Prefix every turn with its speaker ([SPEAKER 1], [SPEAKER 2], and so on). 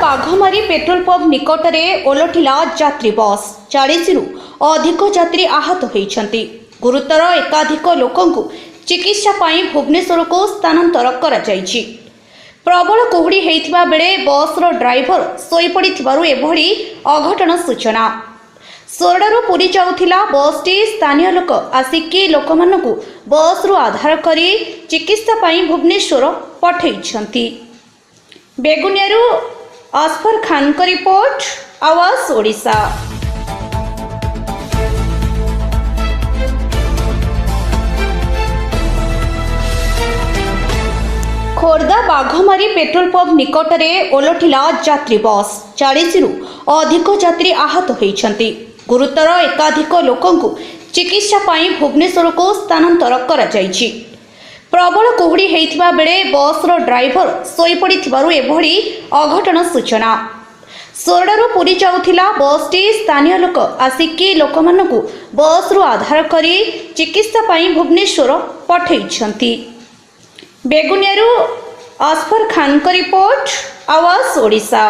[SPEAKER 1] Baghmari petrol pump निकटरे ओलटिला यात्री बस 40 रु अधिक यात्री आहत होइछन्ति। गुरुतर एकाधिक लोकंकु चिकित्सा पाई भुवनेश्वर को स्थानांतर करा जाइछि। प्रबल कुहुड़ी हेइथिबा बेले बसर ड्राइवर सोई पड़िथिबारु एभଳି अघटन सूचना। सोरडारू पुरी जाउथिला बसटी स्थानीय लोक आसिकी लोकमानकु बसरु आधार करी चिकित्सा पाई भुवनेश्वर पठेइछन्ति। बेगुनियारू असफर खान का रिपोर्ट, आवाज ओडिशा। खोर्धा बाघमारी पेट्रोल पंप निकटरे ओलटिला यात्री बस 40 रु अधिक यात्री आहत होइछन्ति। गुरुतर एकाधिक लोकंकु चिकित्सा पाई भुवनेश्वर को स्थानांतर करा जाइछि। प्रबल कुहुड़ी हेइथिबा बेले बसर ड्राइवर सोई पड़िथिबारु एभଳି अघटन सूचना। सोरडारू पुरी जाउथिला बसटी स्थानीय लोक आसिकी लोकमानकु बसरु आधार करी चिकित्सा पाई भुवनेश्वर पठेइछन्ति। बेगुनियारू असफर खान का रिपोर्ट, आवाज ओडिशा।